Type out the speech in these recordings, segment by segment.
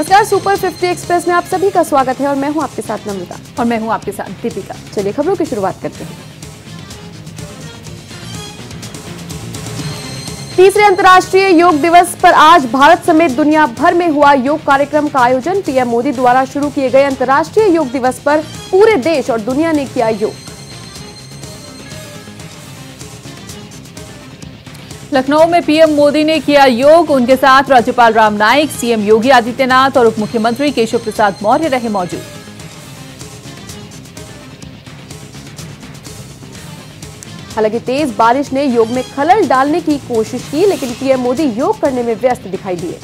नमस्कार, super 50 express में आप सभी का स्वागत है और मैं हूं आपके साथ नम्रता और मैं हूं आपके साथ दीपिका। चलिए खबरों की शुरुआत करते हैं। तीसरे अंतर्राष्ट्रीय योग दिवस पर आज भारत समेत दुनिया भर में हुआ योग कार्यक्रम का आयोजन। पीएम मोदी द्वारा शुरू किए गए अंतर्राष्ट्रीय योग दिवस पर पूरे देश और दुनिया ने किया योग। लखनऊ में पीएम मोदी ने किया योग। उनके साथ राज्यपाल राम नाईक, सीएम योगी आदित्यनाथ और उप मुख्यमंत्री केशव प्रसाद मौर्य रहे मौजूद। हालांकि तेज बारिश ने योग में खलल डालने की कोशिश की, लेकिन पीएम मोदी योग करने में व्यस्त दिखाई दिए।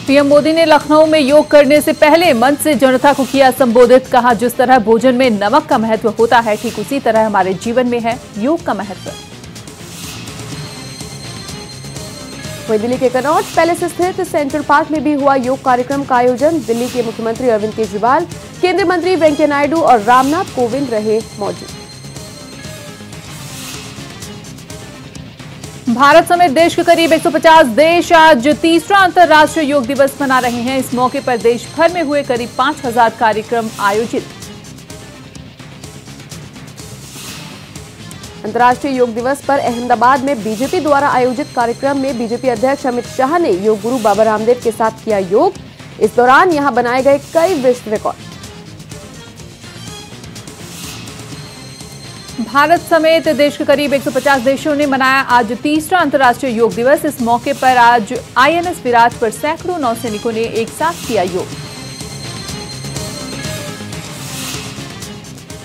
पीएम मोदी ने लखनऊ में योग करने से पहले मंच से जनता को किया संबोधित। कहा, जिस तरह भोजन में नमक का महत्व होता है, ठीक उसी तरह हमारे जीवन में है योग का महत्व। वहीं दिल्ली के कनॉट पैलेस स्थित सेंट्रल पार्क में भी हुआ योग कार्यक्रम का आयोजन। दिल्ली के मुख्यमंत्री अरविंद केजरीवाल, केंद्रीय मंत्री वेंकैया नायडू और रामनाथ कोविंद रहे मौजूद। भारत समेत देश के करीब 150 देश आज तीसरा अंतर्राष्ट्रीय योग दिवस मना रहे हैं। इस मौके पर देश भर में हुए करीब 5000 कार्यक्रम आयोजित। अंतर्राष्ट्रीय योग दिवस पर अहमदाबाद में बीजेपी द्वारा आयोजित कार्यक्रम में बीजेपी अध्यक्ष अमित शाह ने योग गुरु बाबा रामदेव के साथ किया योग। इस दौरान यहां बनाए गए कई विश्व रिकॉर्ड। भारत समेत देश के करीब 150 देशों ने मनाया आज तीसरा अंतर्राष्ट्रीय योग दिवस। इस मौके पर आज आईएनएस विराट पर सैकड़ों नौसैनिकों ने एक साथ किया योग।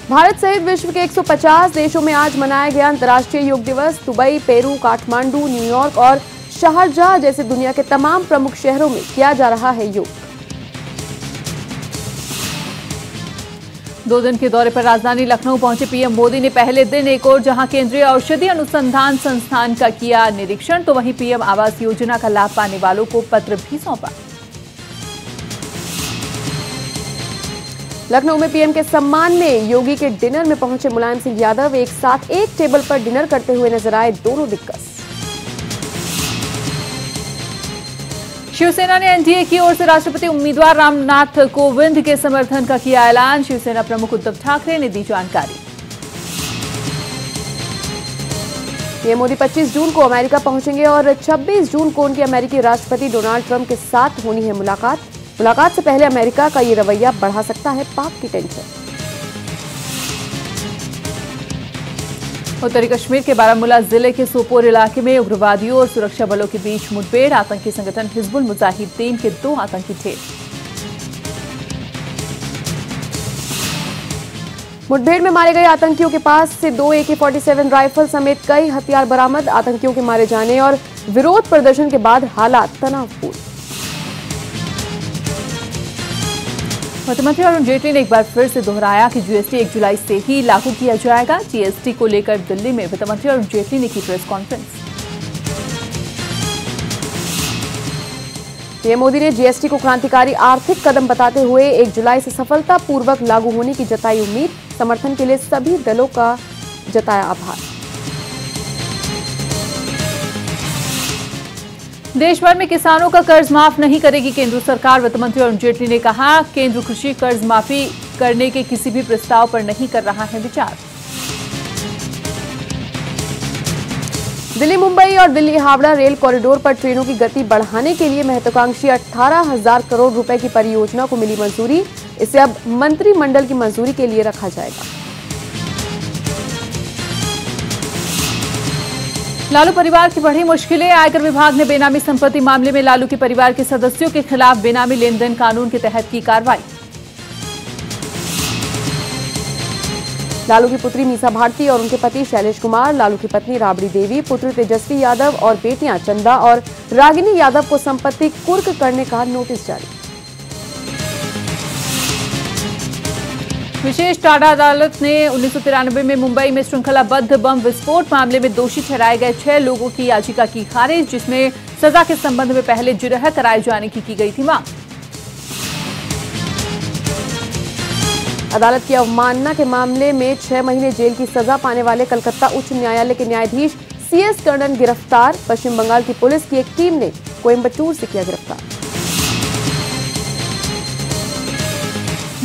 भारत सहित विश्व के 150 देशों में आज मनाया गया अंतर्राष्ट्रीय योग दिवस। दुबई, पेरू, काठमांडू, न्यूयॉर्क और शारजाह जैसे दुनिया के तमाम प्रमुख शहरों में किया जा रहा है योग। 2 दिन के दौरे पर राजधानी लखनऊ पहुंचे पीएम मोदी ने पहले दिन एक और जहां केंद्रीय औषधि अनुसंधान संस्थान का किया निरीक्षण, तो वहीं पीएम आवास योजना का लाभ पाने वालों को पत्र भी सौंपा। लखनऊ में पीएम के सम्मान में योगी के डिनर में पहुंचे मुलायम सिंह यादव एक साथ एक टेबल पर डिनर करते हुए नजर आए दोनों दिग्गज। शिवसेना ने एनडीए की ओर से राष्ट्रपति उम्मीदवार रामनाथ कोविंद के समर्थन का किया ऐलान। शिवसेना प्रमुख उद्धव ठाकरे ने दी जानकारी। पीएम मोदी 25 जून को अमेरिका पहुंचेंगे और 26 जून को उनके अमेरिकी राष्ट्रपति डोनाल्ड ट्रंप के साथ होनी है मुलाकात। मुलाकात से पहले अमेरिका का ये रवैया बढ़ा सकता है पाक की टेंशन। उत्तरी कश्मीर के बारामूला जिले के सोपोर इलाके में उग्रवादियों और सुरक्षा बलों के बीच मुठभेड़। आतंकी संगठन हिजबुल मुजाहिदीन के 2 आतंकी ढेर। मुठभेड़ में मारे गए आतंकियों के पास से 2 AK-47 राइफल समेत कई हथियार बरामद। आतंकियों के मारे जाने और विरोध प्रदर्शन के बाद हालात तनावपूर्ण। वित्तमंत्री अरुण जेटली ने एक बार फिर से दोहराया कि जीएसटी 1 जुलाई से ही लागू किया जाएगा। जीएसटी को लेकर दिल्ली में वित्तमंत्री अरुण जेटली ने की प्रेस कॉन्फ्रेंस। पीएम मोदी ने जीएसटी को क्रांतिकारी आर्थिक कदम बताते हुए 1 जुलाई से सफलतापूर्वक लागू होने की जताई उम्मीद। समर्थन के लिए सभी दलों का जताया आभार। देश भर में किसानों का कर्ज माफ नहीं करेगी केंद्र सरकार। वित्त मंत्री अरुण जेटली ने कहा, केंद्र कृषि कर्ज माफी करने के किसी भी प्रस्ताव पर नहीं कर रहा है विचार। दिल्ली मुंबई और दिल्ली हावड़ा रेल कॉरिडोर पर ट्रेनों की गति बढ़ाने के लिए महत्वाकांक्षी 18,000 करोड़ रुपए की परियोजना को मिली मंजूरी। इसे अब मंत्रिमंडल की मंजूरी के लिए रखा जाएगा। लालू परिवार की बढ़ी मुश्किलें। आयकर विभाग ने बेनामी संपत्ति मामले में लालू के परिवार के सदस्यों के खिलाफ बेनामी लेन देन कानून के तहत की कार्रवाई। लालू की पुत्री मीसा भारती और उनके पति शैलेश कुमार, लालू की पत्नी राबड़ी देवी, पुत्र तेजस्वी यादव और बेटियां चंदा और रागिनी यादव को संपत्ति कुर्क करने का नोटिस जारी। विशेष टाडा अदालत ने 1993 में मुंबई में श्रृंखलाबद्ध बम विस्फोट मामले में दोषी ठहराए गए 6 लोगों की याचिका की खारिज, जिसमें सजा के संबंध में पहले जिरह कराए जाने की गई थी मांग। अदालत की अवमानना के मामले में 6 महीने जेल की सजा पाने वाले कलकत्ता उच्च न्यायालय के न्यायाधीश CS कर्नल गिरफ्तार। पश्चिम बंगाल की पुलिस की एक टीम ने कोयम्बटूर से किया गिरफ्तार।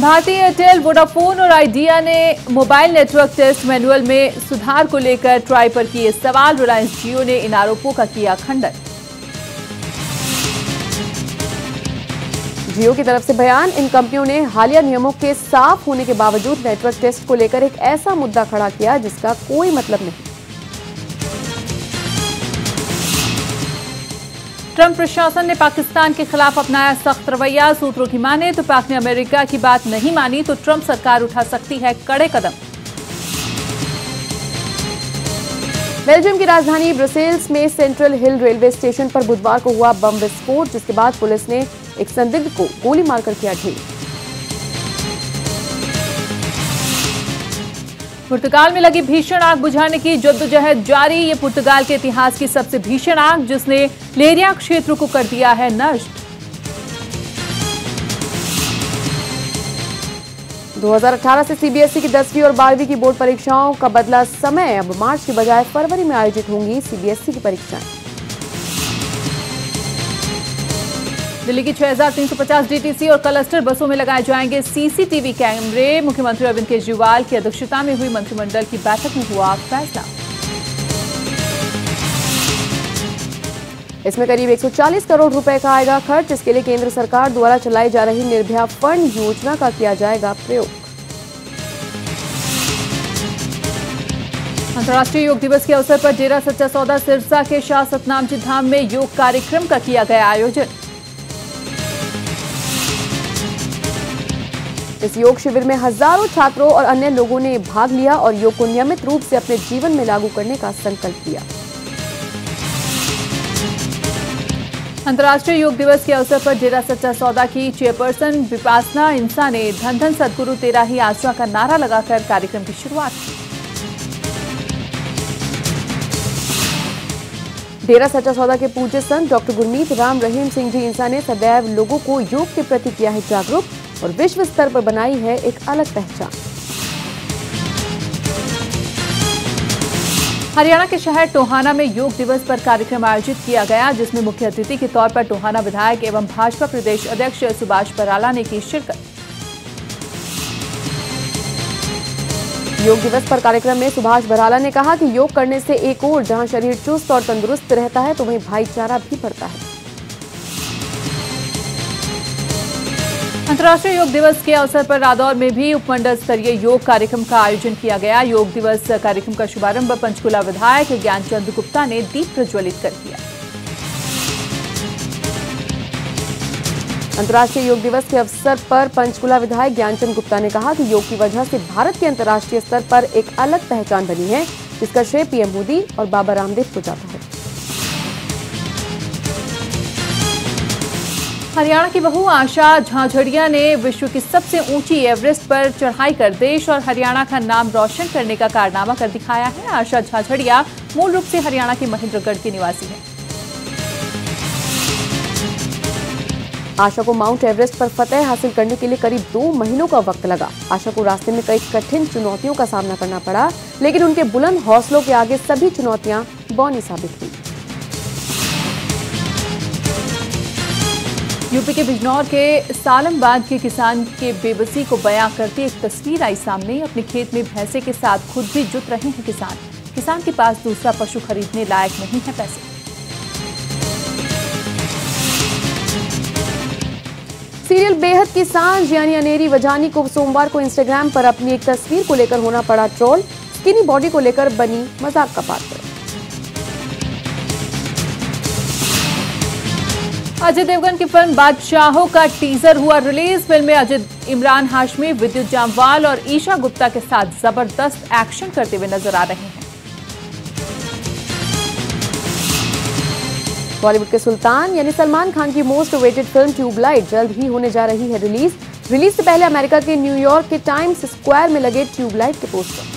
भारतीय एयरटेल, वोडाफोन और आइडिया ने मोबाइल नेटवर्क टेस्ट मैनुअल में सुधार को लेकर ट्राई पर किए सवाल। रिलायंस जियो ने इन आरोपों का किया खंडन। जियो की तरफ से बयान। इन कंपनियों ने हालिया नियमों के साफ होने के बावजूद नेटवर्क टेस्ट को लेकर एक ऐसा मुद्दा खड़ा किया जिसका कोई मतलब नहीं। ट्रंप प्रशासन ने पाकिस्तान के खिलाफ अपनाया सख्त रवैया। सूत्रों की माने तो पाक ने अमेरिका की बात नहीं मानी तो ट्रंप सरकार उठा सकती है कड़े कदम। बेल्जियम की राजधानी ब्रसेल्स में सेंट्रल हिल रेलवे स्टेशन पर बुधवार को हुआ बम विस्फोट, जिसके बाद पुलिस ने एक संदिग्ध को गोली मारकर किया ढेर। पुर्तगाल में लगी भीषण आग बुझाने की जद्दोजहद जारी। ये पुर्तगाल के इतिहास की सबसे भीषण आग जिसने लेरिया क्षेत्र को कर दिया है नष्ट। 2018 से सीबीएसई की 10वीं और 12वीं की बोर्ड परीक्षाओं का बदला समय। अब मार्च की बजाय फरवरी में आयोजित होंगी सीबीएसई की परीक्षाएं। दिल्ली की 6350 डीटीसी और क्लस्टर बसों में लगाए जाएंगे सीसीटीवी कैमरे। मुख्यमंत्री अरविंद केजरीवाल की अध्यक्षता में हुई मंत्रिमंडल की बैठक में हुआ फैसला। इसमें करीब 140 करोड़ रुपए का आएगा खर्च। इसके लिए केंद्र सरकार द्वारा चलाई जा रही निर्भया फंड योजना का किया जाएगा प्रयोग। अंतर्राष्ट्रीय योग दिवस के अवसर पर डेरा सच्चा सौदा सिरसा के शाह सतनाम जी धाम में योग कार्यक्रम का किया गया आयोजन। इस योग शिविर में हजारों छात्रों और अन्य लोगों ने भाग लिया और योग को नियमित रूप से अपने जीवन में लागू करने का संकल्प लिया। अंतर्राष्ट्रीय योग दिवस के अवसर पर डेरा सच्चा सौदा की चेयरपर्सन विपासना इंसा ने धन धन सदगुरु तेरा ही आसरा का नारा लगाकर कार्यक्रम की शुरुआत की। डेरा सच्चा सौदा के पूज्य संत डॉक्टर गुरमीत राम रहीम सिंह जी इंसा ने सदैव लोगों को योग के प्रति किया है जागरूक और विश्व स्तर पर बनाई है एक अलग पहचान। हरियाणा के शहर टोहाना में योग दिवस पर कार्यक्रम आयोजित किया गया, जिसमें मुख्य अतिथि के तौर पर टोहाना विधायक एवं भाजपा प्रदेश अध्यक्ष सुभाष बराला ने की शिरकत। योग दिवस पर कार्यक्रम में सुभाष बराला ने कहा कि योग करने से एक ओर जहां शरीर चुस्त और तंदुरुस्त रहता है तो वहीं भाईचारा भी बढ़ता है। अंतर्राष्ट्रीय योग दिवस के अवसर पर रादौर में भी उपमंडल स्तरीय योग कार्यक्रम का आयोजन किया गया। योग दिवस कार्यक्रम का शुभारंभ पंचकुला विधायक ज्ञानचंद गुप्ता ने दीप प्रज्वलित कर किया। अंतर्राष्ट्रीय योग दिवस के अवसर पर पंचकुला विधायक ज्ञानचंद गुप्ता ने कहा कि योग की वजह से भारत के अंतर्राष्ट्रीय स्तर पर एक अलग पहचान बनी है, जिसका श्रेय पीएम मोदी और बाबा रामदेव को जाता है। हरियाणा की बहू आशा झाझड़िया ने विश्व की सबसे ऊंची एवरेस्ट पर चढ़ाई कर देश और हरियाणा का नाम रोशन करने का कारनामा कर दिखाया है। आशा झाझड़िया मूल रूप से हरियाणा के महेंद्रगढ़ की निवासी है। आशा को माउंट एवरेस्ट पर फतेह हासिल करने के लिए करीब 2 महीनों का वक्त लगा। आशा को रास्ते में कई कठिन चुनौतियों का सामना करना पड़ा, लेकिन उनके बुलंद हौसलों के आगे सभी चुनौतियां बौनी साबित हुई। यूपी के बिजनौर के सालमबाद के किसान के बेबसी को बयां करती एक तस्वीर आई सामने। अपने खेत में भैंसे के साथ खुद भी जुट रहे हैं किसान के पास दूसरा पशु खरीदने लायक नहीं है पैसे। सीरियल बेहद की सांझ यानी अनेरी वजानी को सोमवार को इंस्टाग्राम पर अपनी एक तस्वीर को लेकर होना पड़ा ट्रोल। स्किनी बॉडी को लेकर बनी मजाक का पात्र। अजय देवगन की फिल्म बादशाहों का टीजर हुआ रिलीज। फिल्म में अजय इमरान हाशमी, विद्युत जामवाल और ईशा गुप्ता के साथ जबरदस्त एक्शन करते हुए नजर आ रहे हैं। बॉलीवुड के सुल्तान यानी सलमान खान की मोस्ट अवेटेड फिल्म ट्यूबलाइट जल्द ही होने जा रही है रिलीज से पहले अमेरिका के न्यूयॉर्क के टाइम्स स्क्वायर में लगे ट्यूबलाइट के पोस्टर।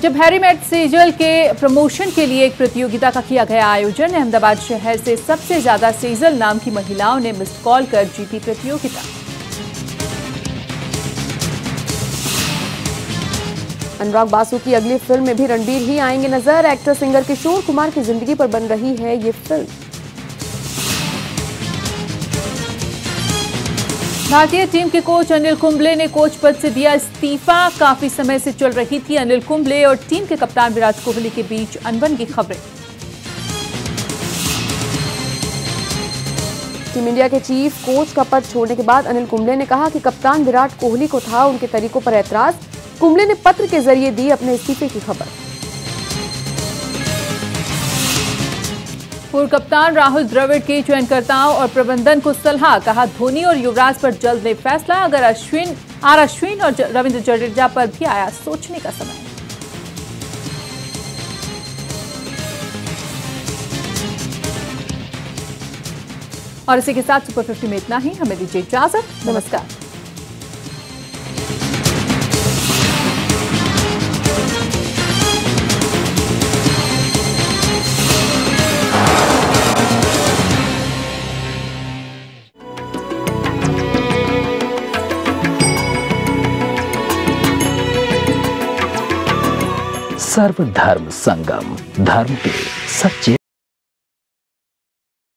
जब हैरी मेट सेजल के प्रमोशन के लिए एक प्रतियोगिता का किया गया आयोजन। अहमदाबाद शहर से सबसे ज्यादा सेजल नाम की महिलाओं ने मिस्ड कॉल कर जीती प्रतियोगिता। अनुराग बासु की अगली फिल्म में भी रणबीर ही आएंगे नजर। एक्टर सिंगर किशोर कुमार की जिंदगी पर बन रही है ये फिल्म। भारतीय टीम के कोच अनिल कुंबले ने कोच पद से दिया इस्तीफा। काफी समय से चल रही थी अनिल कुंबले और टीम के कप्तान विराट कोहली के बीच अनबन की खबरें। टीम इंडिया के चीफ कोच का पद छोड़ने के बाद अनिल कुंबले ने कहा कि कप्तान विराट कोहली को था उनके तरीकों पर ऐतराज। कुंबले ने पत्र के जरिए दी अपने इस्तीफे की खबर। पूर्व कप्तान राहुल द्रविड़ के चयनकर्ताओं और प्रबंधन को सलाह, कहा धोनी और युवराज पर जल्द ले फैसला। अगर अश्विन और रविंद्र जडेजा पर भी आया सोचने का समय। और इसी के साथ सुपर 50 में इतना ही। हमें दीजिए इजाजत। नमस्कार। सर्वधर्म संगम, धर्म के सच्चे